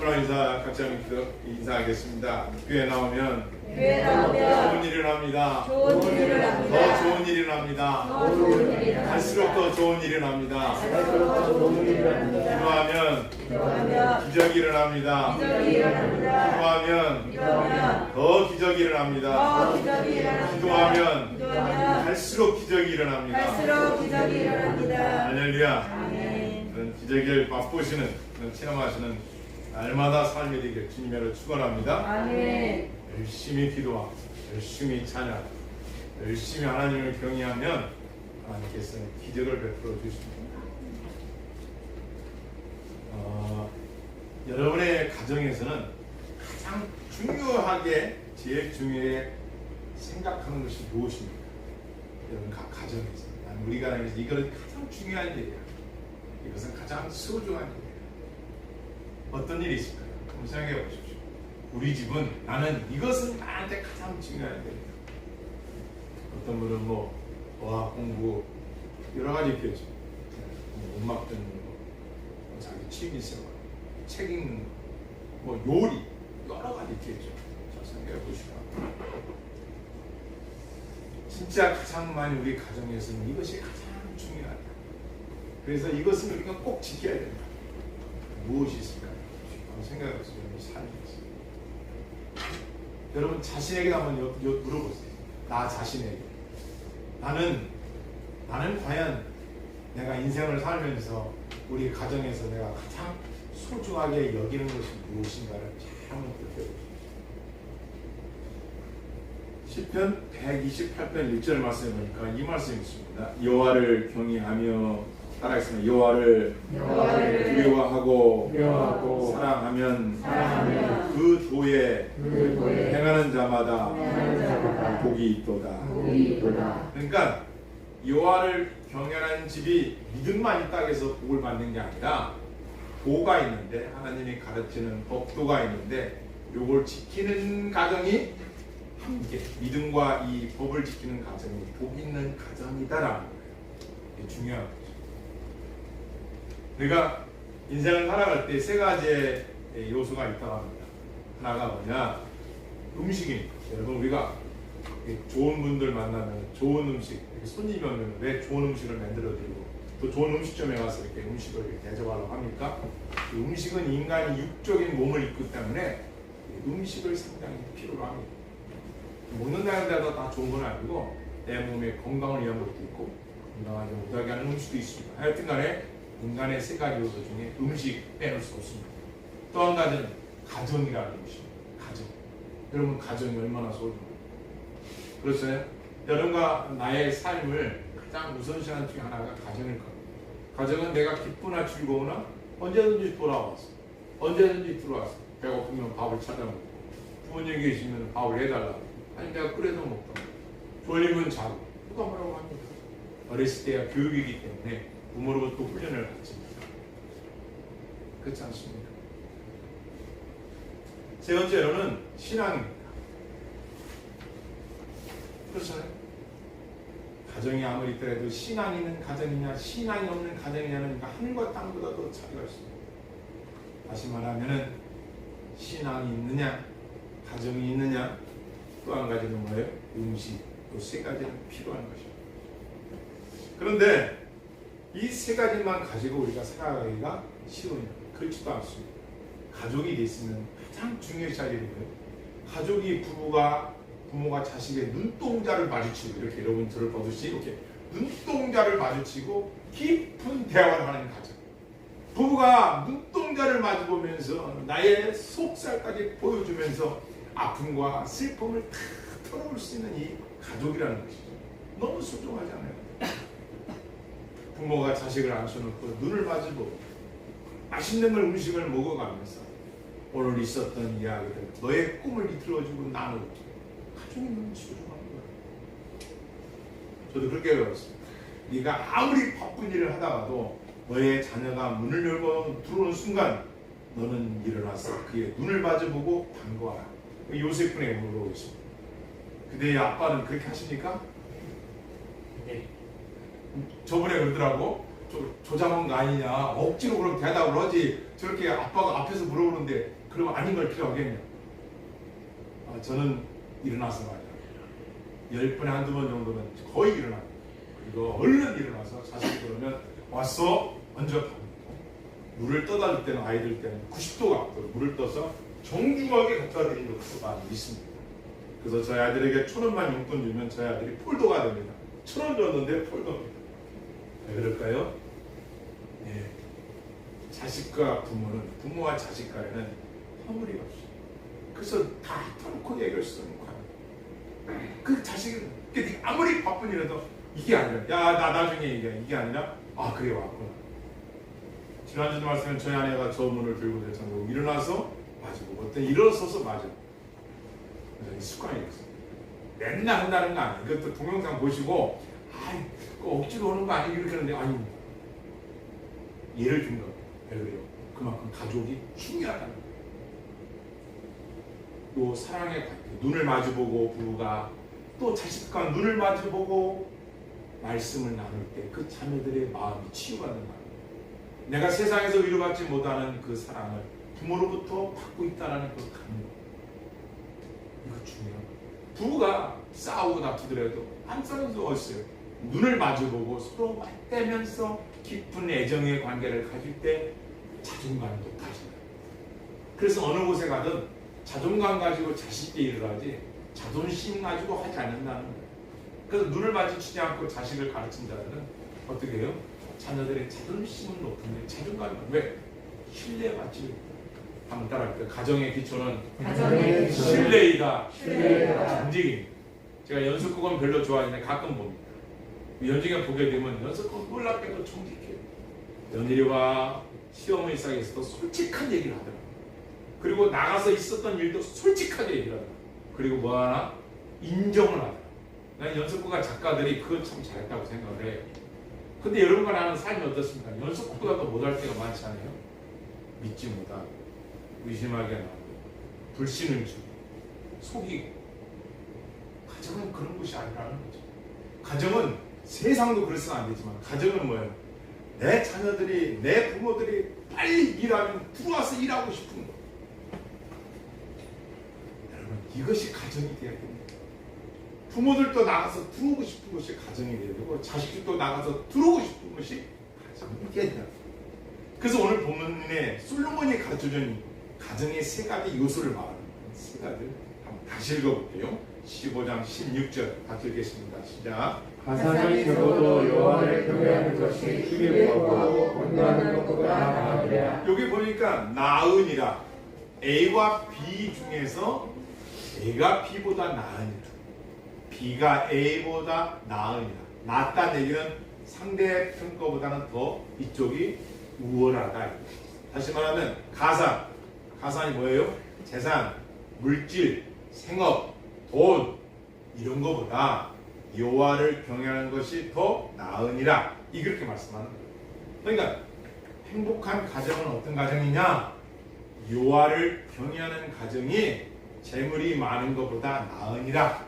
오늘 인사 같이 하면 인사하겠습니다. 교회 나오면 좋은 일을 합니다. 좋은 일을 합니다. 더 좋은 일을 합니다. 더 좋은 일을 합니다. 갈수록 더 좋은 일을 합니다. 갈수록 더 좋은 일을 합니다. 기도하면 기적이 일어납니다. 기적이 일어납니다. 기도하면 더 기적이 일어납니다. 더 기적이 일어납니다. 기도하면 기도하면 갈수록 기적이 일어납니다. 갈수록 기적이 일어납니다. 할렐루야. 아멘. 그런 기적을 맛보시는, 그런 체험하시는 날마다 삶이 되길 주님으로 축원합니다. 아멘. 열심히 기도하고 열심히 찬양하고 열심히 하나님을 경외하면 하나님께서는 기적을 베풀어 주십니다. 여러분의 가정에서는 가장 중요하게 제일 중요하게 생각하는 것이 무엇입니까? 여러분 가정에서 우리 가정에서 이것은 가장 중요한 일이야. 이것은 가장 소중한 일이에요. 어떤 일이 있을까요? 한번 생각해 보십시오. 우리 집은 나는 이것은 나한테 가장 중요한 일이에요. 어떤 분은 어학 공부 여러 가지 있겠죠. 음악 듣는 거, 자기 취미생활, 책 읽는 거, 요리 여러 가지 있겠죠. 자, 생각해 보시면 진짜 가장 많이 우리 가정에서는 이것이 가장 중요하다. 그래서 이것을 우리가 꼭 지켜야 된다. 무엇이 있을까요? 한번 생각해 보세요. 삶이 있어요. 여러분 자신에게 한번 물어보세요. 나 자신에게 나는 과연 내가 인생을 살면서 우리 가정에서 내가 가장 소중하게 여기는 것이 무엇인가를 한번 느껴보세요. 시편 128편 1절 말씀에 보니까 이 말씀이 있습니다. 여호와를 경외하며 따라하겠습니다. 여호와를 두려워하고 사랑하면 그 도에 행하는 자마다 복이 있도다. 그러니까 여호와를 경외하는 집이 믿음만 있다고 해서 복을 받는 게 아니라 도가 있는데 하나님이 가르치는 법도가 있는데 요걸 지키는 가정이 함께 믿음과 이 법을 지키는 가정이 복 있는 가정이다라는 거예요. 이게 중요한 거죠. 우리가 인생을 살아갈 때 세 가지의 요소가 있다고 합니다. 하나가 뭐냐? 음식입니다. 여러분 우리가 좋은 분들 만나면 좋은 음식, 손님이 오면 왜 좋은 음식을 만들어드리고 또 좋은 음식점에 가서 이렇게 음식을 이렇게 대접하려고 합니까? 그 음식은 인간이 육적인 몸을 입기 때문에 음식을 상당히 필요로 합니다. 먹는다는 데도 다 좋은 건 아니고 내 몸의 건강을 위한 것도 있고 건강하지 못하게 하는 음식도 있습니다. 하여튼 간에 인간의 세 가지 요소 중에 음식 빼놓을 수 없습니다. 또 한 가지는 가정이라는 것입니다. 가정. 여러분 가정이 얼마나 소중해요. 그렇잖아요. 여러분과 나의 삶을 가장 우선시하는 중에 하나가 가정일 겁니다. 가정은 내가 기쁘나 즐거우나 언제든지 돌아왔어. 언제든지 들어왔어. 배고프면 밥을 찾아먹고 부모님 계시면 밥을 해달라고. 아니 내가 끓여서 먹다. 졸리면 자고. 누가 뭐라고 합니까? 어렸을 때가 교육이기 때문에 부모로부터 훈련을 받습니다. 그렇지 않습니까? 세 번째로는 신앙입니다. 그렇잖아요. 가정이 아무리 있더라도 신앙이 있는 가정이냐 신앙이 없는 가정이냐는 하늘과 땅보다 더 차이가 있습니다. 다시 말하면 신앙이 있느냐 가정이 있느냐 또 한 가지는 뭐예요? 음식 또 세 가지는 필요한 것입니다. 그런데 이 세 가지만 가지고 우리가 살아가기가 쉬운 그렇지도 않습니다. 가족이 있으면 가장 중요시할 일이 뭐예요? 가족이 부모가 자식의 눈동자를 마주치고 이렇게 여러분 들어보듯이 이렇게 눈동자를 마주치고 깊은 대화를 하는 가정. 부부가 눈동자를 마주보면서 나의 속살까지 보여주면서 아픔과 슬픔을 다 털어볼 수 있는 이 가족이라는 것이죠. 너무 소중하지 않아요? 부모가 자식을 앉혀놓고 눈을 마주보고 맛있는 걸 음식을 먹어가면서 오늘 있었던 이야기들 너의 꿈을 이끌어주고 나누고 가족이 너무 소중한 거예요. 저도 그렇게 배웠습니다. 네가 아무리 바쁜 일을 하다가도 너의 자녀가 문을 열고 들어오는 순간 너는 일어나서 그의 눈을 마주보고 반가워라. 요셉군의 물어보고 있습니다. 그대의 아빠는 그렇게 하십니까? 네. 저번에 그러더라고. 조장한 거 아니냐, 억지로 그럼 대답을 하지, 저렇게 아빠가 앞에서 물어보는데 그럼 아닌 걸 필요하겠냐. 저는 일어나서 말이야, 10번에 한두 번 정도는 거의 일어나. 그리고 얼른 일어나서 자식이 그러면 왔어? 먼저 밥. 물을 떠다 줄 때는, 아이들 때는 90도가 물을 떠서 정중하게 갖다 드리는 것도 많이 있습니다. 그래서 저희 아이들에게 1,000원만 용돈 주면 저희 아들이 폴더가 됩니다. 1,000원 줬는데 폴더입니다. 왜 그럴까요? 네. 자식과 부모는, 부모와 자식 간에는 허물이 없어요. 그래서 다 터놓고 얘기를 쓰는 거야. 그 자식은 아무리 바쁜 일해도 이게 아니라, 야, 나 나중에 얘기해. 이게 아니라, 아, 그래, 왔구나. 지난주도 말씀은 저희 아내가 저 문을 들고 대창고 일어나서 마주보고, 어떤 일어서서 마주. 이 습관이 됐어요. 맨날 한다는 거 아니에요. 이것도 동영상 보시고, 억지로 오는 거 아니에요? 이렇게 하는데, 아닙니다. 예를 든 거. 왜 그래요? 그만큼 가족이 중요하다는 거예요. 또 사랑의 관계, 눈을 마주보고 부부가 또 자식과 눈을 마주보고 말씀을 나눌 때 그 자녀들의 마음이 치유받는 거예요. 내가 세상에서 위로받지 못하는 그 사랑을 부모로부터 받고 있다는 그 감동. 이거 중요해요. 부부가 싸우고 다투더라도 안 싸우는 수 없어요. 눈을 마주보고 서로 맞대면서 깊은 애정의 관계를 가질 때 자존감이 높아져요. 그래서 어느 곳에 가든 자존감 가지고 자식의 일을 하지 자존심 가지고 하지 않는다는 거예요. 그래서 눈을 마주치지 않고 자식을 가르친 자들은 어떻게 해요? 자녀들의 자존심은 높은데 자존감이 왜? 신뢰받지. 한번 따라할게요. 가정의 기초는 신뢰이다. 정직입니다. 제가 연습국은 별로 좋아하는데 가끔 봅니다. 연중에 보게 되면 연습국 놀랍게도 정직해요. 며느리와 시어머니 사이에서도 솔직한 얘기를 하더라고요. 그리고 나가서 있었던 일도 솔직하게 얘기를 하더라고요. 그리고 뭐 하나? 인정을 하더라고요. 난 연습국가 작가들이 그거 참 잘했다고 생각을 해요. 근데 여러분과 나는 삶이 어떻습니까? 연습국보다 더 못할 때가 많지 않아요? 믿지 못하고, 의심하게 나고, 불신을 주고, 속이고. 가정은 그런 것이 아니라는 거죠. 가정은 세상도 그래서는 안 되지만, 가정은 뭐예요? 내 자녀들이, 내 부모들이 빨리 일하면 들어와서 일하고 싶은 거. 여러분, 이것이 가정이 돼야 됩니다. 부모들도 나가서 들어오고 싶은 것이 가정이 돼야 되고, 자식들도 나가서 들어오고 싶은 것이 가정이 돼야 된다. 그래서 오늘 본문에 솔로몬이 가르쳐준 가정의 세 가지 요소를 말하는 세 가지를 한번 다시 읽어볼게요. 15장 16절 같이 읽겠습니다. 시작. 가산이 적어도 여호와를 경외하는 것이 주의 구하고 건너하는 것보다 나으리라. 여기 보니까 나으니라. A와 B 중에서 A가 B보다 나으니라. B가 A보다 나으니라. 낫다는 얘기는 상대편 거보다는 더 이쪽이 우월하다. 다시 말하면 가산이 뭐예요? 재산, 물질, 생업, 돈 이런 거보다 여호와를 경외하는 것이 더 나으니라. 이렇게 말씀하는 거예요. 그러니까 행복한 가정은 어떤 가정이냐? 여호와를 경외하는 가정이 재물이 많은 것보다 나으니라.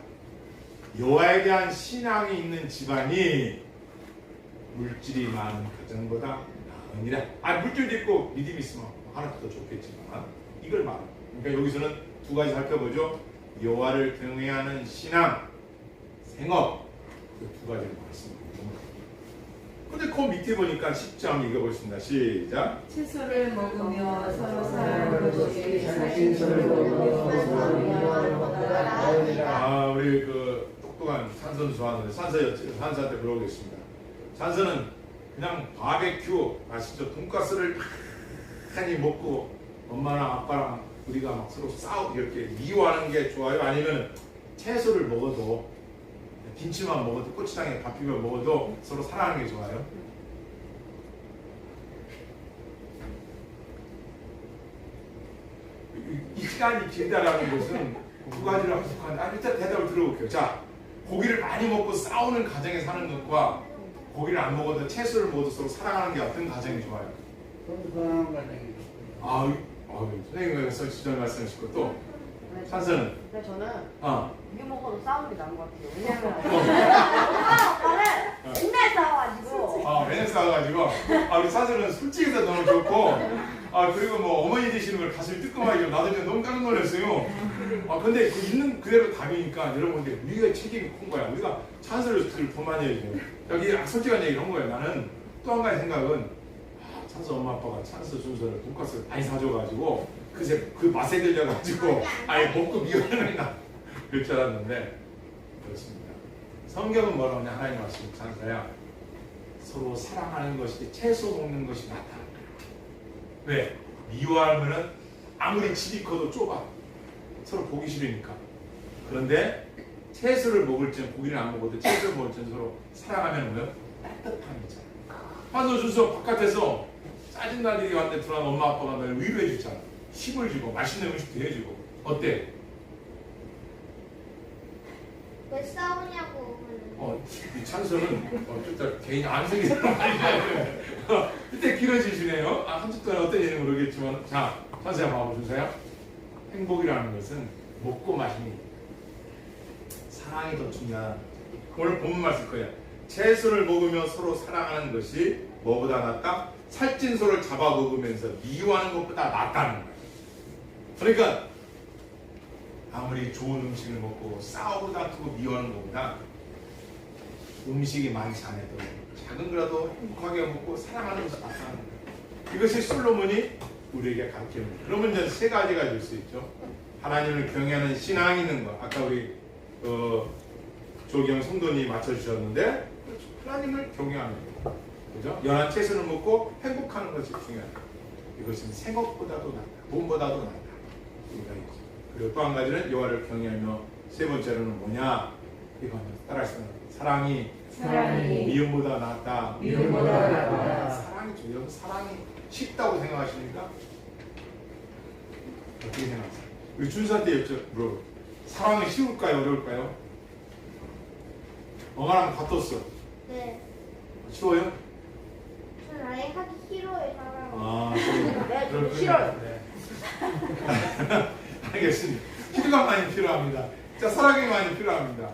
여호와에 대한 신앙이 있는 집안이 물질이 많은 가정보다 나으니라. 물질도 있고 믿음이 있으면 하나 더 좋겠지만 이걸 말합니다. 그러니까 여기서는 두 가지 살펴보죠. 여호와를 경외하는 신앙, 생업, 그 두 가지를 말씀드립니다. 근데 그 밑에 보니까 10장 읽어보겠습니다. 시작. 채소를 먹으며 서로 사랑하는 것이 자신을 먹으며 서로 사랑하는 것보다 나으리라. 우리 그 똑똑한 산선 좋아하는데 산사한테 물어보겠습니다. 산선은 그냥 바베큐 아시죠? 돈가스를 많이 먹고 엄마랑 아빠랑 우리가 막 서로 싸우고 이렇게 미워하는 게 좋아요? 아니면 채소를 먹어도 김치만 먹어도 고추장에 밥 비벼 먹어도 서로 사랑하는 게 좋아요? 이 시간이 길다라는 것은 두 가지를 합숙한데 일단 대답을 들어볼게요. 자, 고기를 많이 먹고 싸우는 가정에 사는 것과 고기를 안 먹어도 채소를 먹어도 서로 사랑하는 게 어떤 가정이 좋아요? 서로 사랑하는 가정이 선생님께서 지전 말씀하시고 또 찬스는? 근데 저는 어. 이게 먹어도 싸우는 게 나은 것 같아요. 왜냐면 어. 엄마 아빠는 맨날 싸워가지고 맨날 싸워가지고 우리 사실은 솔직해서 너무 좋고 그리고 뭐 어머니 되시는 걸 가슴이 뜨끔하게 나도 지금 너무 깜짝 놀랐어요. 근데 그 있는 그대로 답이니까 여러분들 우리가 책임이 큰 거야. 우리가 찬스를 더 많이 해야죠. 여기 솔직한 얘기를 한 거예요. 나는 또 한 가지 생각은 찬스 엄마 아빠가 찬스 순서를 돈가스를 많이 사줘가지고 그 맛에 들려가지고 아예 먹고 미워하는 나 그럴 줄 알았는데 그렇습니다. 성경은 뭐라고 하냐 하나님 말씀 찬스야 서로 사랑하는 것이 채소 먹는 것이 낫다. 왜? 미워하면은 아무리 집이 커도 좁아. 서로 보기 싫으니까. 그런데 채소를 먹을 땐 고기를 안 먹어도 채소를 먹을 땐 서로 사랑하면 뭐요? 따뜻함이 있잖아. 한손 순서 바깥에서 짜증날 일이 왔는데 들어간 엄마 아빠가 널 위로해 주잖아. 힘을 주고 맛있는 음식도 해주고. 어때? 왜 싸우냐고. 이 찬스는 어쨌든 개인 안색이 들어가니까 그때 길어지시네요. 한 주 동안 어떤 일인지 모르겠지만 자, 찬스 한번 봐보세요. 행복이라는 것은 먹고 마시니 사랑이 더 중요한 오늘 본문 말씀 거예요. 채소를 먹으며 서로 사랑하는 것이 뭐보다 낫다? 살찐 소를 잡아 먹으면서 미워하는 것보다 낫다는 거예요. 그러니까 아무리 좋은 음식을 먹고 싸우고 다투고 미워하는 것보다 음식이 많지 않아도 작은 거라도 행복하게 먹고 사랑하는 것이 낫다는 거예요. 이것이 솔로몬이 우리에게 가르치는 거예요. 그러면 이제 세 가지가 될 수 있죠. 하나님을 경외하는 신앙이 있는 것. 아까 우리 조경 성도님이 맞춰주셨는데 하나님을 경외하는 것. 그죠? 연한 채소를 먹고 행복하는 것이 중요하다. 이것은 생업보다도 낫다. 몸보다도 낫다. 그리고 또 한 가지는 여호와를 경외하며 세 번째로는 뭐냐? 이거는 따라하시면 사랑이 미움보다 낫다. 미움보다 낫다. 사랑이죠. 여러분 사랑이 쉽다고 생각하십니까? 어떻게 생각하세요? 우리 준수한테 물어볼게요. 사랑이 쉬울까요? 어려울까요? 엄마랑 같았어. 네. 쉬워요? 전 아예 하기 싫어요, 사람. 네, 그렇군요. 싫어요. 네. 알겠습니다. 필요가 많이 필요합니다. 자, 사랑이 많이 필요합니다.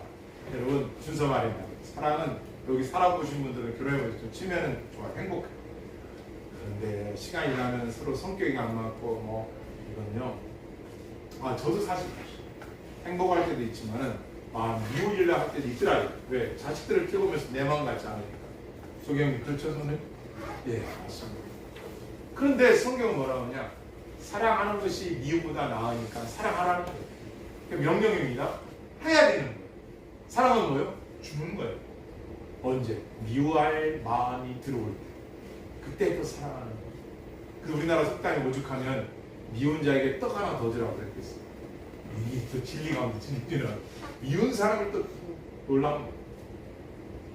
여러분, 준서 말입니다. 사랑은 여기 살아보신 분들은 결혼해보시죠. 치면은 좋아, 행복해. 그런데 시간이 지나면 서로 성격이 안 맞고 이건요. 저도 사실 행복할 때도 있지만은 미워지려 할 때도 있더라고요. 왜? 자식들을 키워보면서 내 마음 같지 않으니까. 소경님 그렇죠, 선생님? 예, 맞습니다. 그런데 성경은 뭐라고 하냐? 사랑하는 것이 미움보다 나으니까 사랑하라는 거예요. 명령입니다. 해야 되는 거예요. 사랑은 뭐예요? 주는 거예요. 언제? 미워할 마음이 들어올 때. 그때부터 사랑하는 거예요. 그래서 우리나라 속담이 오죽하면 미운 자에게 떡 하나 더 주라고 그랬겠어요. 이게 또 진리 가운데 진리는 미운 사람을 또 놀라운 거예요.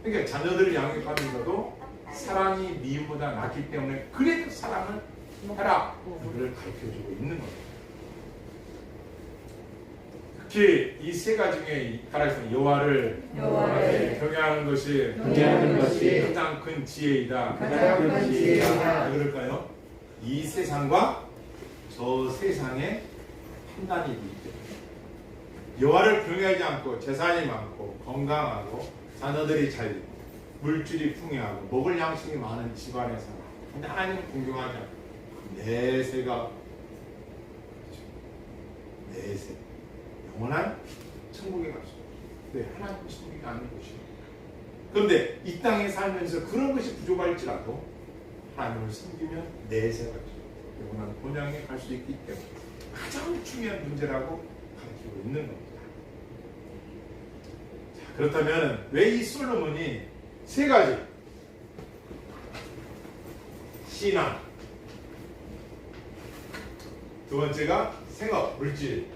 그러니까 자녀들을 양육하면서도 사랑이 미움보다 낫기 때문에 그래도 사랑을 해라. 그걸 가르쳐주고 있는 거예요. 특히 이 세 가지 중에 따라서 여호와를 경외하는 것이 가장 큰 지혜이다. 왜 그럴까요? 이 세상과 저 세상의 판단이 있기 때문에 여호와를 경외하지 않고 재산이 많고 건강하고 자녀들이 잘 되고 물질이 풍요하고 먹을 양식이 많은 집안에서 근데 하나님을 공경하지 않고 내세가 내세 영원한 천국에 갈 수 있어요. 네, 하나님 천국이 아닌 것이에요. 그런데 이 땅에 살면서 그런 것이 부족할지라도 하나님을 섬기면 내세가 영원한 본향에 갈 수 있기 때문에 가장 중요한 문제라고 가르치고 있는 겁니다. 자, 그렇다면 왜 이 솔로몬이 세 가지 신앙, 두 번째가 생업, 물질,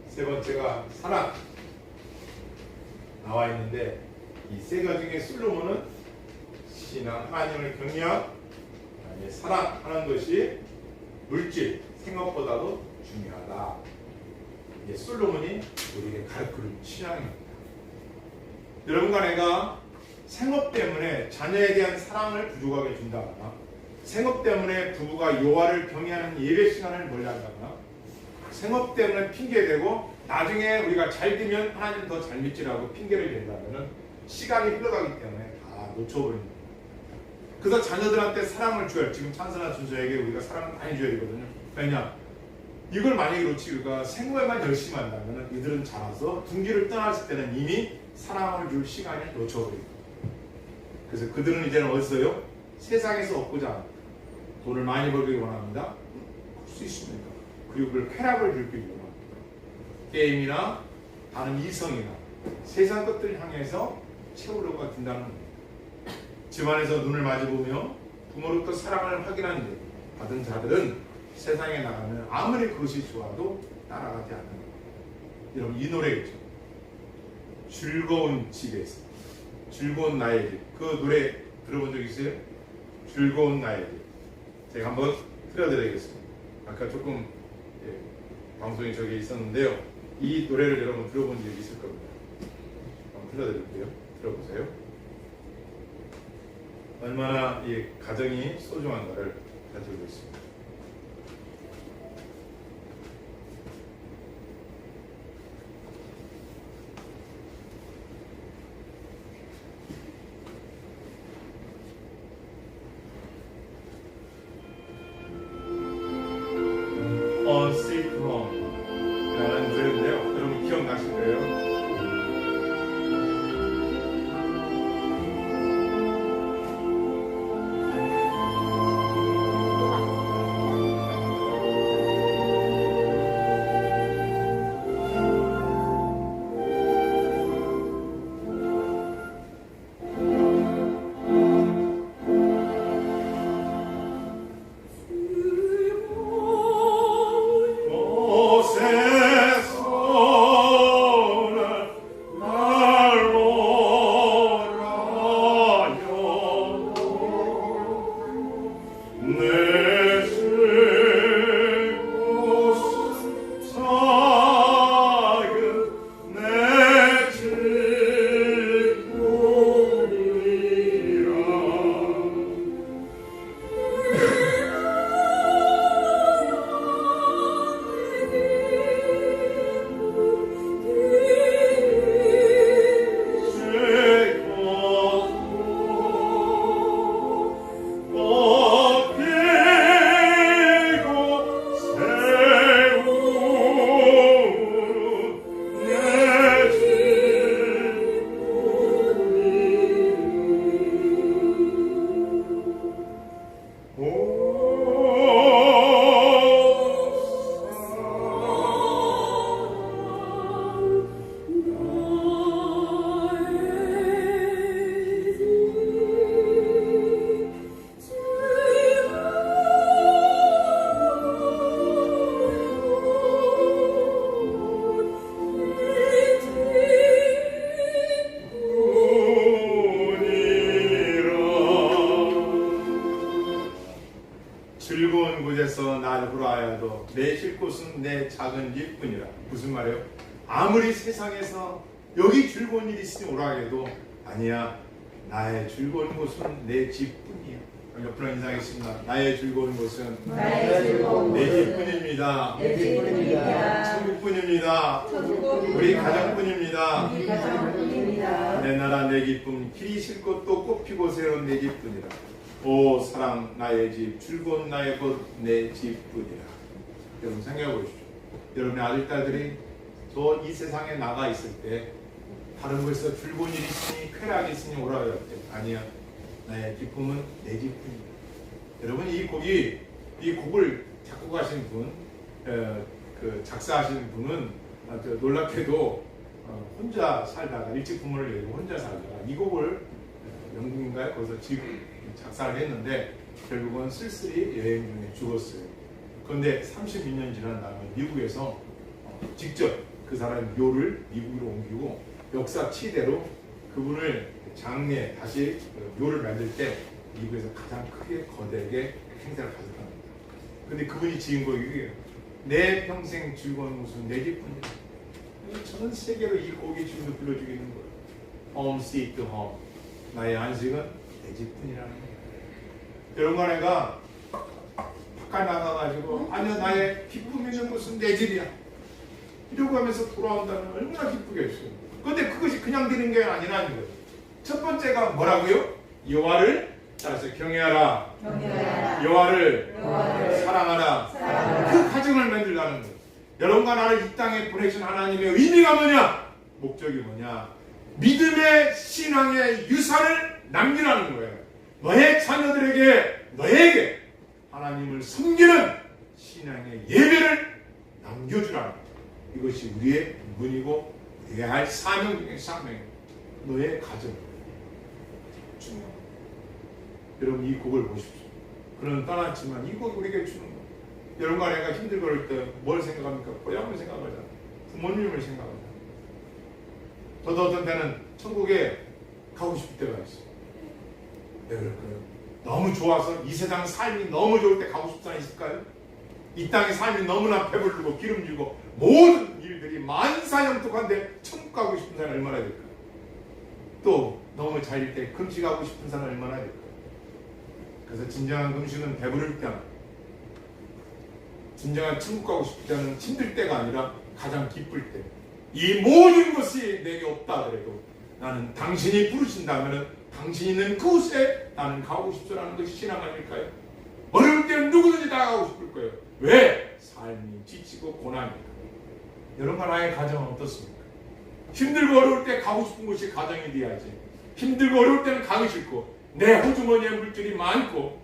세 번째가 사랑 나와 있는데 이 세 가지 중에 솔로몬은 신앙, 하나님을 경외하고 사랑하는 것이 물질, 생업보다도 중요하다. 이게 솔로몬이 우리에게 가르치는 신앙입니다. 여러분과 내가 생업 때문에 자녀에 대한 사랑을 부족하게 준다거나 생업 때문에 부부가 여호와를 경외하는 예배 시간을 멀리한다거나 생업 때문에 핑계대고 나중에 우리가 잘 되면 하나님 더 잘 믿지라고 핑계를 댄다면 시간이 흘러가기 때문에 다 놓쳐버립니다. 그래서 자녀들한테 사랑을 줘야, 지금 찬선한 순서에게 우리가 사랑을 많이 줘야 되거든요. 왜냐? 이걸 만약에 놓치고 우리가 생활만 열심히 한다면 이들은 자라서 둥기를 떠났을 때는 이미 사랑을 줄 시간을 놓쳐버립니다. 그래서 그들은 이제는 어디서요? 세상에서 얻고자 합니다. 돈을 많이 벌기 원합니다. 할 수 있습니까? 그리고 그걸 쾌락을 즐기기 원합니다. 게임이나 다른 이성이나 세상 것들을 향해서 채우려고 든다는 겁니다. 집안에서 눈을 마주보며 부모로부터 사랑을 확인한 뒤 받은 자들은 세상에 나가면 아무리 그것이 좋아도 따라가지 않는 겁니다. 여러분 이 노래겠죠. 즐거운 집에서, 즐거운 나의 집. 그 노래 들어본 적 있어요? 즐거운 나의 집. 제가 한번 틀어드리겠습니다. 아까 조금 방송이 저기 있었는데요. 이 노래를 여러분 들어본 적이 있을 겁니다. 한번 틀어드릴게요. 들어보세요. 얼마나 이 가정이 소중한가를 가지고 있습니다. On Sweet Home 라는 노래인데요. 여러분 기억나실 거예요. 즐거운 곳에서 날 후라하여도 내 쉴 곳은 내 작은 집뿐이라. 무슨 말이에요? 아무리 세상에서 여기 즐거운 일이 있으니 오라 해도 아니야, 나의 즐거운 곳은 내 집뿐이야. 옆으로 인사하겠습니다. 나의 즐거운 곳은 나의 즐거운 내 곳은 집뿐입니다. 내 집뿐입니다. 천국뿐입니다. 천국뿐입니다. 우리 가정뿐입니다. 우리 가정뿐입니다. 내 나라 내 기쁨, 길이 쉴 곳도 꽃피고 새로운 내 집뿐이라. 오 사랑 나의 집, 즐거운 나의 곳 내 집뿐이라. 여러분 생각해 보십시오. 여러분의 아들 딸들이 저 이 세상에 나가 있을 때 다른 곳에서 즐거운 일이 있으니 쾌락이 있으니 오라 할 때 아니야, 나의 기쁨은 내 집뿐이다. 여러분 이 곡을 작곡하신 분, 그 작사하신 분은 놀랍게도 혼자 살다가 일찍 부모를 내고 혼자 살다가 이 곡을 영국인가요? 거기서 작사를 했는데 결국은 쓸쓸히 여행 중에 죽었어요. 그런데 32년 지난 다음에 미국에서 직접 그 사람 묘를 미국으로 옮기고 역사 치대로 그분을 장례 다시 묘를 만들 때 미국에서 가장 크게 거대하게 행사를 가졌답니다. 근데 그분이 지은 곡이 이게요. 내 평생 즐거운 곳은 내 집뿐이다. 전 세계로 이 곡이 지금도 불러주고 있는 거예요. Home sweet home. 나의 안식은 내 집뿐이라는 거예요. 여러분, 내가 가까이 나가가지고 아니야 나의 기쁨 있는 곳은 내 집이야 이러고 하면서 돌아온다면 얼마나 기쁘겠어요. 그런데 그것이 그냥 되는 게 아니라는 거예요. 첫 번째가 뭐라고요? 여호와를 따라서 경외하라. 여호와를 사랑하라. 그 가정을 만들라는 거예요. 여러분과 나를 이 땅에 보내신 하나님의 의미가 뭐냐? 목적이 뭐냐? 믿음의 신앙의 유산을 남기라는 거예요. 너의 자녀들에게 너에게 하나님을 섬기는 신앙의 예배를 남겨주라는 거예요. 이것이 우리의 문이고 우리가 할 사명 중에 사명이에요. 너의 가정 중요합니다. 여러분 이 곡을 보십시오. 그는 떠났지만 이 곡이 우리에게 주는 거예요. 여러분과 내가 힘들고 그럴 때 뭘 생각합니까? 고향을 생각하잖아요. 부모님을 생각하잖아요. 저도 어떤 때는 천국에 가고 싶을 때가 있어요. 왜 그럴까요? 너무 좋아서 이 세상 삶이 너무 좋을 때 가고 싶지 않으실까요? 이 땅의 삶이 너무나 배부르고 기름지고 모든 일들이 만사형통한데 천국 가고 싶은 사람 얼마나 될까요? 또 너무 잘일 때 금식 가고 싶은 사람 얼마나 될까요? 그래서 진정한 금식은 배부를 때, 진정한 천국 가고 싶을 때는 힘들 때가 아니라 가장 기쁠 때. 이 모든 것이 내게 없다 하더라도 나는 당신이 부르신다면 당신 있는 그곳에 나는 가고 싶소라는 것이 신앙 아닐까요? 어려울 때는 누구든지 다 가고 싶을 거예요. 왜? 삶이 지치고 고난이니까. 여러분과 나의 가정은 어떻습니까? 힘들고 어려울 때 가고 싶은 곳이 가정이 돼야지. 힘들고 어려울 때는 가기 싫고 내 호주머니에 물질이 많고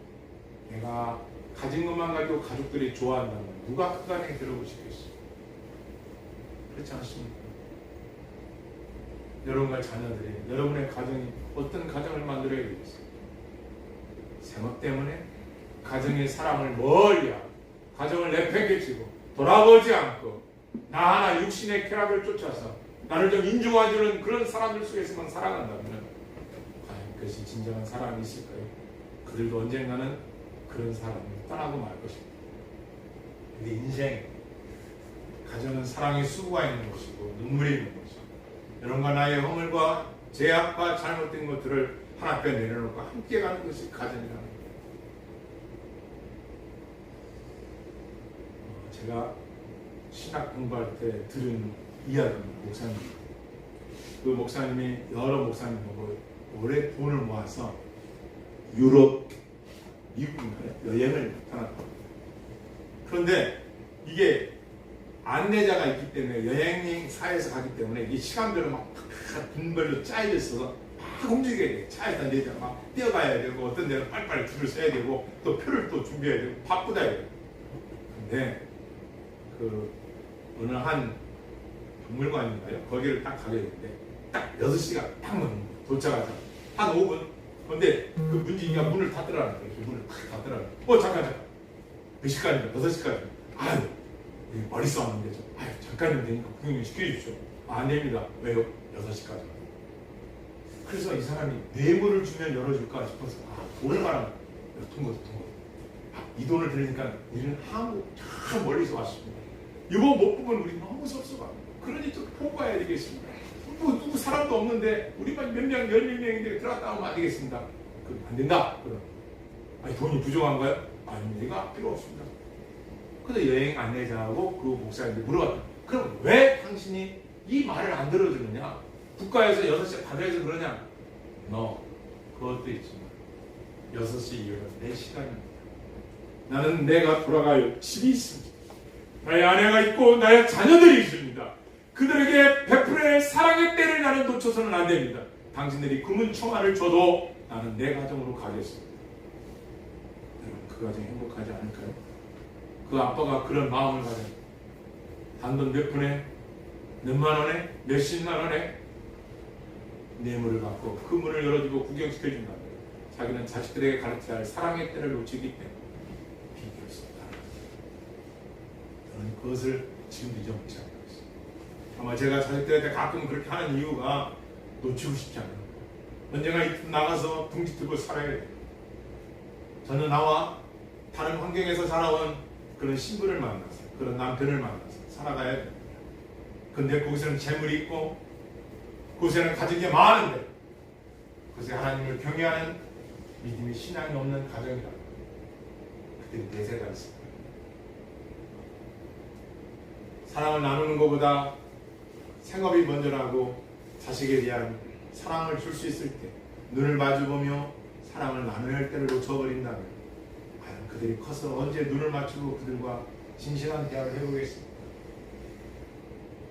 내가 가진 것만 가지고 가족들이 좋아한다면 누가 그 가정에 들어오시겠어요? 그렇지 않습니까? 여러분과 자녀들이 여러분의 가정이 어떤 가정을 만들어야 되겠어요? 생업 때문에 가정의 사랑을 멀리하고 가정을 내팽개치고 돌아보지 않고 나 하나 육신의 쾌락을 쫓아서 나를 좀 인정해주는 그런 사람들 속에서만 살아간다면 과연 그것이 진정한 사랑이 있을까요? 그들도 언젠가는 그런 사람을 떠나고 말 것입니다. 근데 인생 가정은 사랑의 수고가 있는 것이고 눈물이 있는 것이고 여러분과 나의 허물과 죄악과 잘못된 것들을 하나 앞에 내려놓고 함께 가는 것이 가정이라는 거예요. 제가 신학 공부할 때 들은 이야기입니다. 목사님. 그 목사님이 여러 목사님하고 오래 돈을 모아서 유럽, 미국인가요? 여행을 떠났다. 그런데 이게 안내자가 있기 때문에 여행사에서 가기 때문에 이 시간별로 막 분별로 짜여져 있어서 막 움직여야 돼. 차에서 내자 막 뛰어가야 되고 어떤 데는 빨리빨리 줄을 서야 되고 또 표를 또 준비해야 되고 바쁘다 해요. 근데 그 어느 한 박물관인가요? 거기를 딱 가게 되는데 딱 6시가 딱 도착하자. 한 5분. 근데 그 문지기가 문을 닫더라는 거예요. 문을 탁 닫더라는 거예요. 잠깐. 몇 시까지인가? 6시까지. 아유, 머리 써왔는데 아유, 잠깐이면 되니까 구경 좀 시켜주십시오. 안 됩니다. 왜요? 6시까지. 그래서 이 사람이 뇌물을 주면 열어줄까 싶어서 돈을 말하면 통과. 이 돈을 들으니까 우리는 한국 참 멀리서 왔습니다. 이거 못 보면 우리 너무 섭섭합니다. 그러니 좀 포가해야 되겠습니다. 누구 사람도 없는데 우리만 몇 명, 10명인데 들어갔다 오면 안 되겠습니다. 그럼 안 된다. 그럼 아니 돈이 부족한가요? 아닙니다. 이거 필요 없습니다. 그래서 여행 안내자하고 그 목사님들 물어봤다. 그럼 왜 당신이 이 말을 안 들어주느냐? 국가에서 6시에 받아야지 그러냐? 그것도 있지만 6시 이후는 내 시간입니다. 나는 내가 돌아갈 집이 있습니다. 나의 아내가 있고 나의 자녀들이 있습니다. 그들에게 베풀의 사랑의 때를 나는 놓쳐서는 안 됩니다. 당신들이 금은 청아를 줘도 나는 내 가정으로 가겠습니다. 여러분 그 가정 행복하지 않을까요? 그 아빠가 그런 마음을 가져 단돈 몇 푼에 몇만 원에 몇십만 원에 뇌물을 받고 그 문을 열어주고 구경시켜준다. 자기는 자식들에게 가르쳐야 할 사랑의 때를 놓치기 때문에 비교할 수 없다. 저는 그것을 지금도 잊어먹지 않고 있습니다. 아마 제가 자식들한테 가끔 그렇게 하는 이유가 놓치고 싶지 않아요. 언젠가 나가서 둥지 뜨고 살아야 돼요. 저는 나와 다른 환경에서 자라온 그런 신부를 만나서 그런 남편을 만나서 살아가야 됩니다. 근데 거기서는 재물이 있고 그곳에는 가진 게 많은데 그것에 하나님을 경외하는 믿음이 신앙이 없는 가정이다. 그들이 내세가 있을 거예요. 사랑을 나누는 것보다 생업이 먼저라고 자식에 대한 사랑을 줄 수 있을 때 눈을 마주보며 사랑을 나눌 때를 놓쳐버린다면 과연 그들이 커서 언제 눈을 맞추고 그들과 진실한 대화를 해보겠습니까?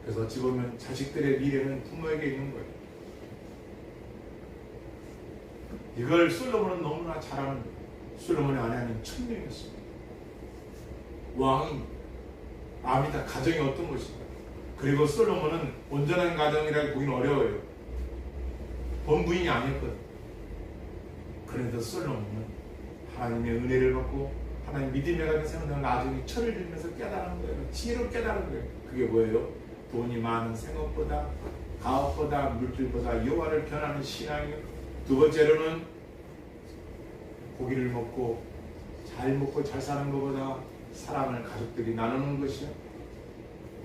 그래서 어찌 보면 자식들의 미래는 부모에게 있는 거예요. 이걸 솔로몬은 너무나 잘 아는 거예요. 솔로몬의 아내는 천명이었습니다. 왕이 아비다 가정이 어떤 것인가. 그리고 솔로몬은 온전한 가정이라고 보기는 어려워요. 본부인이 아니었거든. 그래도 솔로몬은 하나님의 은혜를 받고 하나님 믿음의 가정 생활을 나중에 철을 들면서 깨달은 거예요. 지혜로 깨달은 거예요. 그게 뭐예요? 돈이 많은 생업보다 가업보다 물질보다 여호와를 변하는 신앙이요. 두 번째로는 고기를 먹고 잘 사는 것보다 사랑을 가족들이 나누는 것이요.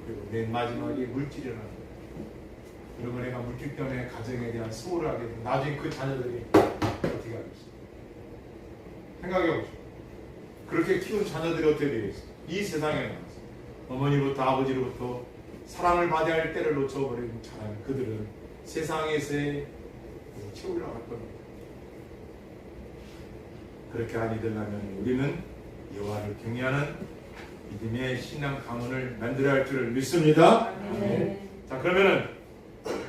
그리고 맨 마지막에 물질이라는 거예요. 그리고 내가 물질 때문에 가정에 대한 소홀을 하게 되면 나중에 그 자녀들이 어떻게 하겠어요? 생각해보죠. 그렇게 키운 자녀들이 어떻게 되겠어요? 이 세상에 나와서 어머니부터 아버지로부터 사랑을 받아야 할 때를 놓쳐버린 자라면 그들은 세상에서의 채우려고 할 겁니다. 그렇게 하니 되려면 우리는 여호와를 경외하는 믿음의 신앙 가문을 만들어야 할 줄을 믿습니다. 네. 자, 그러면은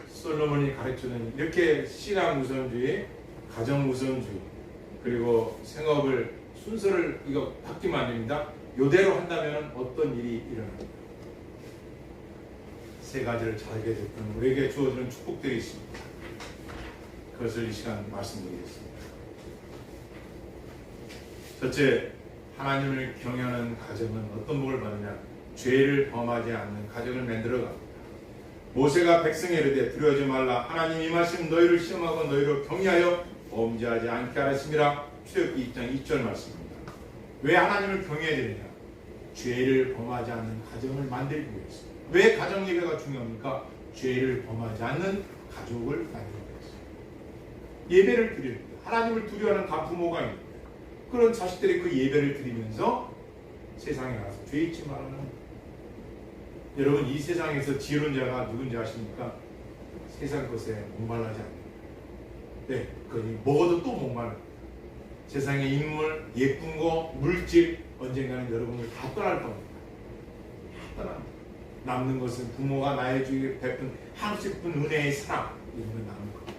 솔로몬이 가르치는 이렇게 신앙 우선주의, 가정 우선주의, 그리고 생업을 순서를 이거 바뀌면 안 됩니다. 이대로 한다면 어떤 일이 일어납니까? 세 가지를 잘하게 됐던 우리에게 주어지는 축복들이 있습니다. 그것을 이 시간 말씀드리겠습니다. 첫째, 하나님을 경외하는 가정은 어떤 복을 받느냐? 죄를 범하지 않는 가정을 만들어갑니다. 모세가 백성에 이르되 두려워하지 말라. 하나님 임하시면 너희를 시험하고 너희를 경외하여 범죄하지 않게 하심이라. 출애굽기 2장 2절 말씀입니다. 왜 하나님을 경외해야 되느냐? 죄를 범하지 않는 가정을 만들기 위해서. 왜 가정 예배가 중요합니까? 죄를 범하지 않는 가족을 만들기 위해서. 예배를 드립니다. 하나님을 두려워하는 부모가 있는 거예요. 그런 자식들이 그 예배를 드리면서 세상에 나가서 죄 잊지 말라는 거예요. 여러분, 이 세상에서 지혜로운 자가 누군지 아십니까? 세상 것에 목말라지 않는. 네, 그니 먹어도 또 목말라. 세상의 인물, 예쁜 거, 물질 언젠가는 여러분을 다 떠날 겁니다. 다 떠납니다. 남는 것은 부모가 나의 주위에 베푼 한없이 푼 은혜의 사랑, 이런 건 남는 겁니다.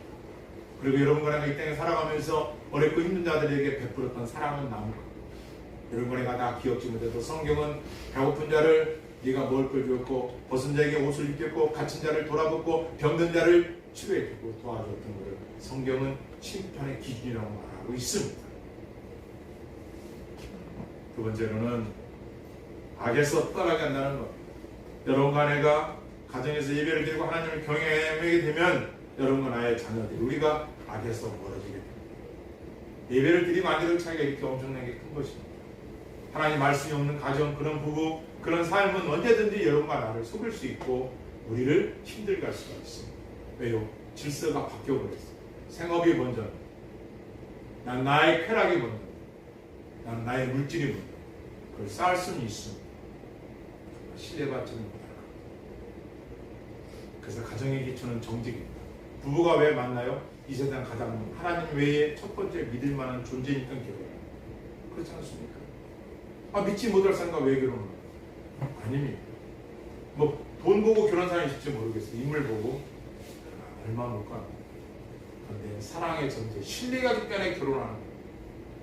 그리고 여러분과 내가 이 땅에 살아가면서 어렵고 힘든 자들에게 베풀었던 사랑은 남는 겁니다. 여러분과 내가 다 기억지 못해도 성경은 배고픈 자를 네가 먹을 걸 주었고, 벗은 자에게 옷을 입혔고, 갇힌 자를 돌아보고, 병든 자를 치료해주고 도와줬던 것을 성경은 심판의 기준이라고 말하고 있습니다. 두 번째로는 악에서 떠나게 한다는 것. 여러분과 내가 가정에서 예배를 드리고 하나님을 경외하게 되면 여러분과 나의 자녀들이 우리가 악에서 멀어지게 됩니다. 예배를 드리고 안 드리는 차이가 이렇게 엄청나게 큰 것입니다. 하나님 말씀이 없는 가정, 그런 부부, 그런 삶은 언제든지 여러분과 나를 속일 수 있고 우리를 힘들게 할 수가 있습니다. 왜요? 질서가 바뀌어버렸어요. 생업이 먼저, 난 나의 쾌락이 먼저, 난 나의 물질이 먼저. 그걸 쌓을 수는 있습니다. 신뢰받지는 못할 겁니다. 그래서 가정의 기초는 정직입니다. 부부가 왜 만나요? 이 세상 가장 하나님 외에 첫 번째 믿을 만한 존재니까 결혼해요. 그렇지 않습니까? 믿지 못할 사람과 왜 결혼을 해요? 아닙니다. 돈 보고 결혼 사람이 있을지 모르겠어요. 인물 보고 얼마 못 가. 그런데 사랑의 전제, 신뢰가 있기 때문에 결혼하는 거예요.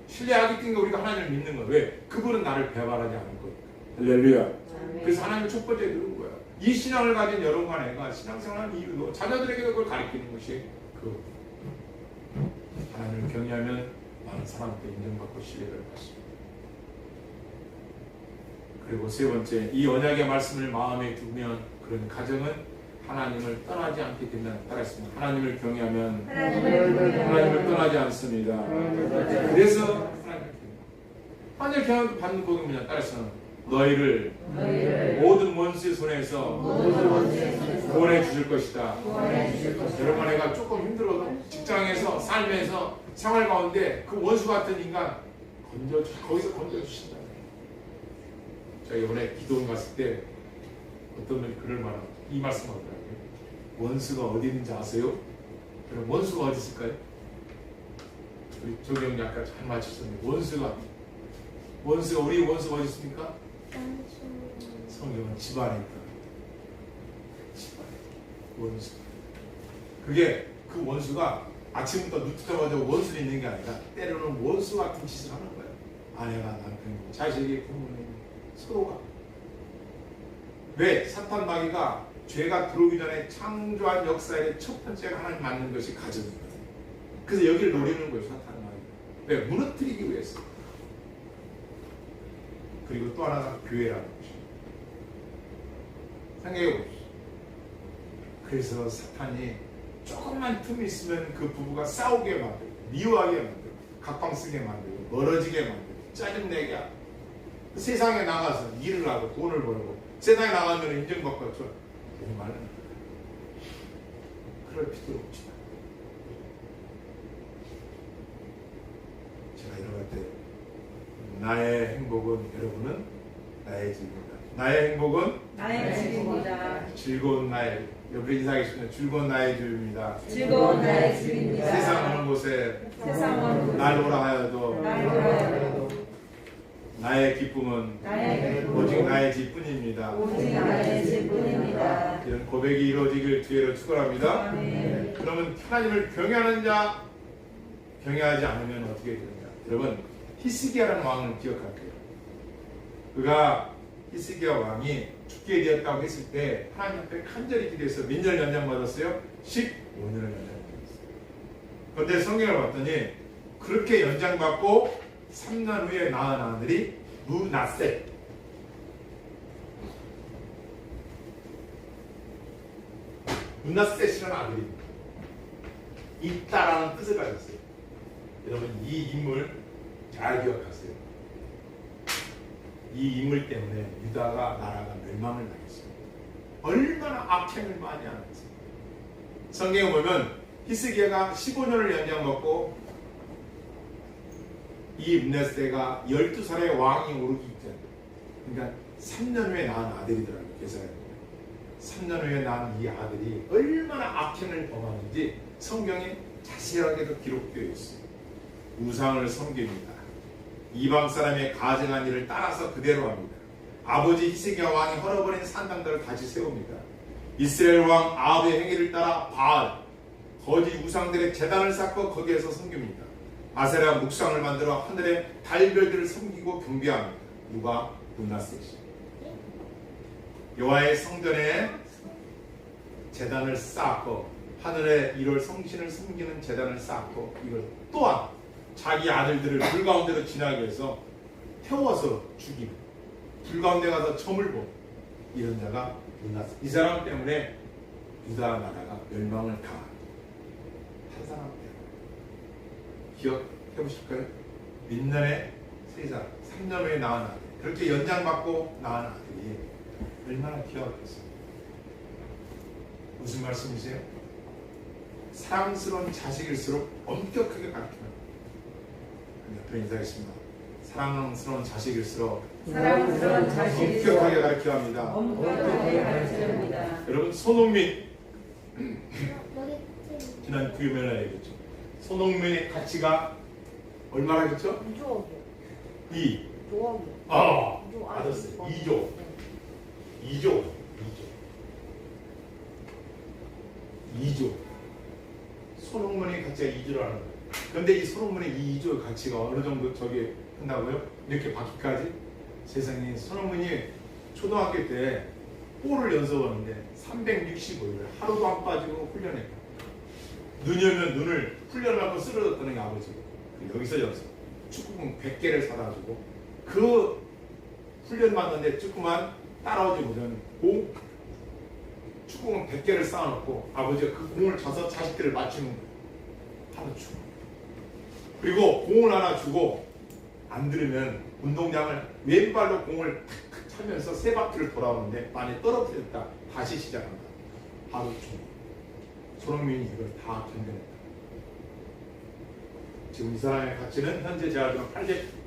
신뢰하기 때문에 우리가 하나님을 믿는 거예요. 왜? 그분은 나를 배반하지 않을 거니까. 할렐루야. 그래서 하나님을 첫 번째 누른 거야. 이 신앙을 가진 여러분과 내가 신앙생활하는 이유도 자녀들에게도 그걸 가르치는 것이 그 하나님을 경외하면 많은 사람한테 인정받고 신뢰를 받습니다. 그리고 세 번째, 이 언약의 말씀을 마음에 두면 그런 가정은 하나님을 떠나지 않게 된다는 따라했습니다. 하나님을 경외하면 하나님을 떠나지 않습니다. 그래서 하나님을 경외하면 받는 복이 뭐냐? 따라서 너희를 모든 원수의 손에서 구원해 주실 것이다. 여러분, 내가 조금 힘들어도 직장에서 삶에서 생활 가운데 그 원수 같은 인간 거기서 건져 주신다. 제가 이번에 기도원 갔을 때 어떤 분이 글을 말하고 이 말씀 하더라고요. 원수가 어디 있는지 아세요? 그럼 원수가 어디 있을까요? 우리 조경 약간 잘 맞추셨는데 우리 원수가 어디 있습니까? 성경은 집안에 있다. 집안에 원수. 그게 그 원수가 아침부터 눈 뜨자마자 원수는 있는 게 아니라 때로는 원수 같은 짓을 하는 거예요. 아내가 남편이고 자식이 부모님 서로가. 왜? 사탄 마귀가 죄가 들어오기 전에 창조한 역사의 첫 번째가 하나님 만든 것이 가정이에요. 그래서 여기를 노리는 거예요. 사탄 마귀가. 왜? 무너뜨리기 위해서. 그리고 또 하나가 교회라는 것이에요. 생각해 보십시오. 그래서 사탄이 조금만 틈이 있으면 그 부부가 싸우게 만들고 미워하게 만들고 각방 쓰게 만들고 멀어지게 만들고 짜증내게 하고 세상에 나가서 일을 하고 돈을 벌고 세상에 나가면 인정받고 정말 그럴 필요 없지. 제가 이럴 때 나의 행복은 여러분은 나의 집입니다. 나의 행복은 나의 집입니다. 즐거운 나의 옆에 인사하겠습니다. 즐거운 나의 집입니다. 즐거운 나의 집입니다. 세상 어느 곳에 세상 어느 곳에 날 오라 하여도 날 오라 하여도 나의 기쁨은 오직 나의 집뿐입니다. 오직 나의 집뿐입니다. 이런 고백이 이루어지길 주의로 축원합니다. 아멘. 그러면 하나님을 경외하는 자, 경외하지 않으면 어떻게 되느냐? 여러분 히스기야라는 왕을 기억할게요. 그가 히스기야 왕이 죽게 되었다고 했을 때 하나님 앞에 간절히 기도해서 몇 년 연장받았어요? 15년을 연장받았어요. 그런데 성경을 봤더니 그렇게 연장받고 3년 후에 낳은 아들이 므낫셋. 므낫셋이라는 아들입니다. 있다라는 뜻을 가졌어요. 여러분 이 인물 잘 기억하세요. 이 인물 때문에 유다가 나라가 멸망을 당했습니다. 얼마나 악행을 많이 하는지. 성경에 보면 히스기야가 15년을 연장받고 이 므낫셋가 12살의 왕이 오르기 전에, 그러니까 3년 후에 낳은 아들이더라고요. 계산해 보면 3년 후에 낳은 이 아들이 얼마나 악행을 범하는지 성경에 자세하게도 기록되어 있어요. 우상을 섬깁니다. 이방 사람의 가증한 일을 따라서 그대로 합니다. 아버지 히스기야 왕이 헐어버린 산당들을 다시 세웁니다. 이스라엘 왕 아합의 행위를 따라 바알, 거짓 우상들의 제단을 쌓고 거기에서 섬깁니다. 아세라 묵상을 만들어 하늘의 달별들을 섬기고 경배합니다. 누가? 므낫셋이. 여호와의 성전에 제단을 쌓고 하늘의 이를 성신을 섬기는 제단을 쌓고 이걸 또한 자기 아들들을 불 가운데로 지나게 해서 태워서 죽이고 불 가운데 가서 점을 보고 이런 자가 므낫셋. 이 사람 때문에 유다 나라가 멸망을 당한 한 사람 때문에. 기억해 보실까요? 민난의 세 사람, 3년 후에 낳은 아들, 그렇게 연장받고 낳은 아들이 얼마나 귀하겠어요. 무슨 말씀이세요? 사랑스러운 자식일수록 엄격하게 가르치는. 옆에 인사하겠습니다. 사랑스러운 자식일수록 사랑스러운 자식일수록 엄격하게 가르쳐야 합니다. 엄격하게 가르쳐야 합니다. 여러분 손흥민 여기 지난 구유면에 얘기했죠. 손흥민의 가치가 얼마라겠죠? 2조억이요. 2. 2조억이요. 맞았어요. 2조. 2조. 2조. 손흥민의 가치가 2조라는 거예요. 그런데 이 손흥민의 이 2조의 가치가 어느 정도 저기 한다고요? 이렇게 받기까지? 세상에 손흥민이 초등학교 때 볼을 연습하는데 365일을 하루도 안 빠지고 훈련했다. 눈이 오면 눈을 훈련하고 쓰러졌다는 게 아버지고 여기서 연습. 축구공 100개를 사다 주고 그 훈련 받는데 조금만 따라오지 못하는 공 축구공 100개를 쌓아놓고 아버지가 그 공을 쳐서 자식들을 맞추는 거예요. 하루 중. 그리고 공을 하나 주고 안 들으면 운동장을 왼발로 공을 탁 차면서 세 바퀴를 돌아오는데 많이 떨어뜨렸다. 다시 시작한다. 하루 중. 손흥민이 이걸 다 견뎌냈다. 지금 이 사람의 가치는 현재 제가 알기로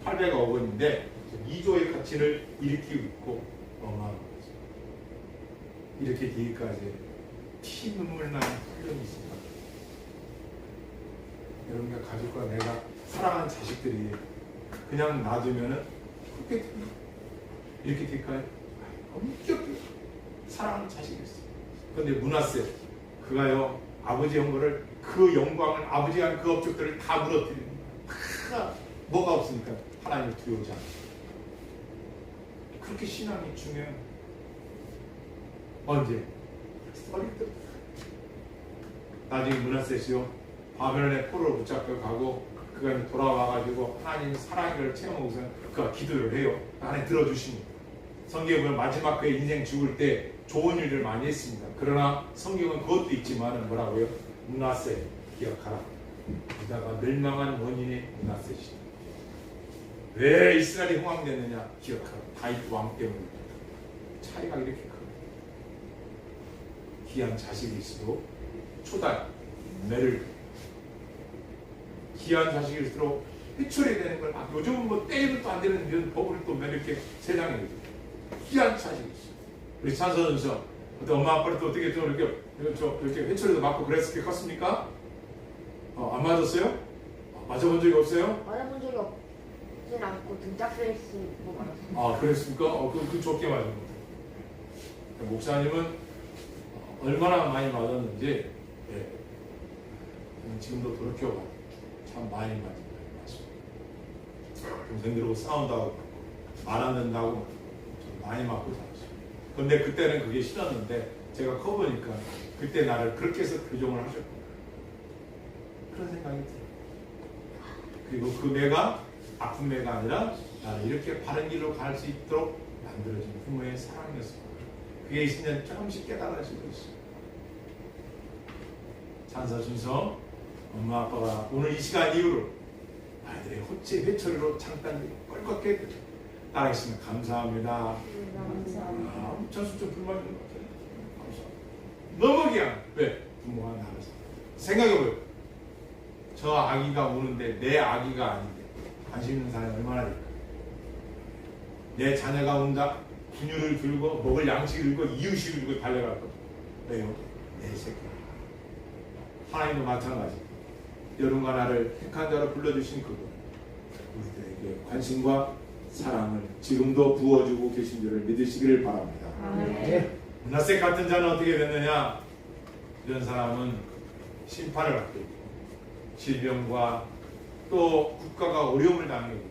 800억 원인데 지금 2조의 가치를 일으키고 있고 어마어마하죠. 이렇게 뒤까지 피 눈물 나는 훈련이 있습니다. 여러분과 가족과 내가 사랑하는 자식들이 그냥 놔두면은 그렇게 됩니다. 이렇게 될까요? 엄격히 사랑하는 자식이 있어요. 그런데 문하세 그가요 아버지 영광을 그 영광을 아버지가 그 업적들을 다 무너뜨립니다. 뭐가 없으니까 하나님을 두려워하지 않아요. 그렇게 신앙이 중요해요. 언제? 어릴 때. 나중에 문하세시요 바벨론의 포로를 붙잡고 가고 그가 돌아와가지고 하나님 사랑을 체험하고서 그가 기도를 해요. 하나님 들어주십니다. 성경에 보면 마지막 그의 인생 죽을 때 좋은 일들 많이 했습니다. 그러나 성경은 그것도 있지만 뭐라고요? 문하세 기억하라. 이다가 멸망한 원인이 문하세시다. 왜 이스라엘이 흥왕됐느냐? 기억하라. 다윗 왕 때문입니다. 차이가 이렇게 커요. 귀한 자식이 있어도 초달, 매를 귀한 자식일수록 회초리 되는 걸 요즘은 뭐 때리면 또 안 되는 이런 법을 또 몇 이렇게 세상에 귀한 자식이 있어. 우리 찬선서 엄마 아빠를 또 어떻게 좀 이렇게 회초리도 맞고 그랬을 때 컸습니까? 안 맞았어요? 맞아본 적이 없어요? 맞아본 적이 없진 않고 등짝스레 쓰고 맞았어요. 그랬습니까? 그 좋게 맞은 거. 목사님은 얼마나 많이 맞았는지 지금도 돌이켜봐 참 많이 맞은 거예요. 맞습니다. 동생들하고 싸운다고 말 안 된다고 많이 맞고 살았어요. 근데 그때는 그게 싫었는데 제가 커보니까 그때 나를 그렇게 해서 교정을 하셨구나 그런 생각이 들어요. 그리고 그 매가 아픈 매가 아니라 나를 이렇게 바른 길로 갈 수 있도록 만들어준 부모의 사랑이었습니다. 그게 있으면 조금씩 깨달을 수도 있어요. 찬사순서 엄마 아빠가 오늘 이 시간 이후로 아이들의 호체 회초리로 장단을 껄꺽게 따라했으면 감사합니다. 찬수 좀 불만 있는 것 같아요. 감사합니다. 너무 귀한 왜? 부모가 나를 생각해보요. 저 아기가 우는데 내 아기가 아닌데 관심 있는 사람이 얼마나 될까? 내 자녀가 운다 분유를 들고 먹을 양식을 들고 이유식을 들고 달려갈 겁니다. 왜요? 내 새끼. 하나님도 마찬가지. 여러분과 나를 택한 자로 불러주신 그분 우리들에게 관심과 사랑을 지금도 부어주고 계신 줄을 믿으시기를 바랍니다. 문하세 같은 자는 어떻게 됐느냐? 이런 사람은 심판을 받게 되고 질병과 또 국가가 어려움을 당하게 되고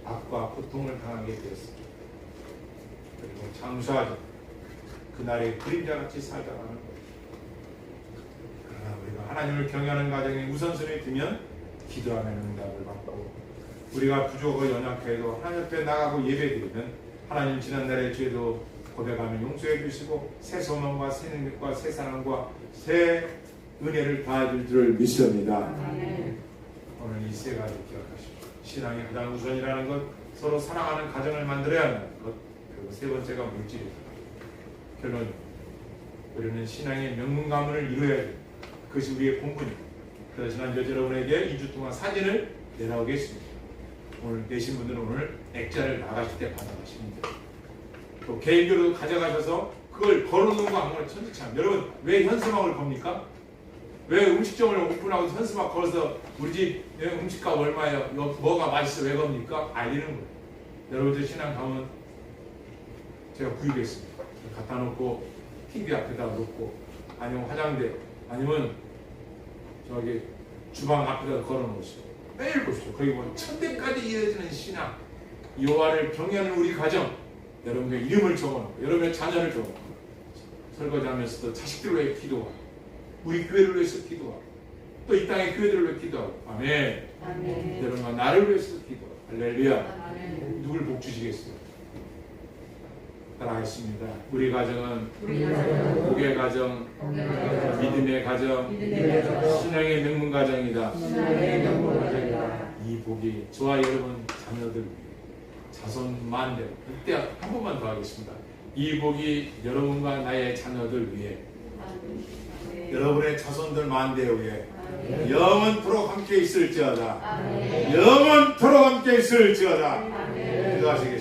악과 고통을 당하게 되었습니다. 그리고 장수하죠. 그날의 그림자같이 살다가는 거예요. 그러나 우리가 하나님을 경외하는 가정에 우선순위에 두면 기도하면 응답을 받고 우리가 부족하고 연약해도 하나님 앞에 나가고 예배드리면 하나님 지난날의 죄도 고백하면 용서해 주시고 새 소망과 새 능력과 새 사랑과 새 은혜를 더해줄 줄을 믿습니다. 오늘 이 세 가지 기억하십시오. 신앙의 가장 우선이라는 것, 서로 사랑하는 가정을 만들어야 하는 것, 그리고 세 번째가 물질이다. 결론, 우리는 신앙의 명문 가문을 이루어야 됩니다. 그것이 우리의 본분입니다. 그래서 지난주 여러분에게 2주 동안 사진을 내려오겠습니다. 오늘 내신 분들은 오늘 액자를 나가실 때 받아가시면 돼요. 또 개인적으로 가져가셔서 그걸 걸어놓은 거 안 걸어 천지참. 여러분 왜 현수막을 겁니까? 왜 음식점을 오픈하고 현수막 걸어서 우리 집 음식값 얼마예요? 뭐가 맛있어? 왜 겁니까? 알리는 거예요. 여러분들 신앙 가면 제가 구입했습니다. 갖다 놓고 TV 앞에다 놓고 아니면 화장대 아니면 저기 주방 앞에다 걸어 놓으시고 매일 보십시오. 거기 뭐 천대까지 이어지는 신앙 여호와를 경외하는 우리 가정 여러분의 이름을 적어놓고 여러분의 자녀를 적어놓고 설거지하면서도 자식들을 위해 기도하고 우리 교회를 위해서 기도하고 또 이 땅의 교회들을 위해 기도하고 아멘. 아멘. 여러분과 나를 위해서 기도하고 할렐루야. 아멘. 누굴 복 주시겠어요? 따라하겠습니다. 우리 가정은 복의 가정, 믿음의 가정, 신앙의 명문 가정이다. 이 복이 저와 여러분 자녀들 자손 만대 이때 한 번만 더 하겠습니다. 이 복이 여러분과 나의 자녀들 위해 여러분의 자손들 만대 위해 영원토록 함께 있을지어다. 영원토록 함께 있을지어다. 기도하시겠습니다.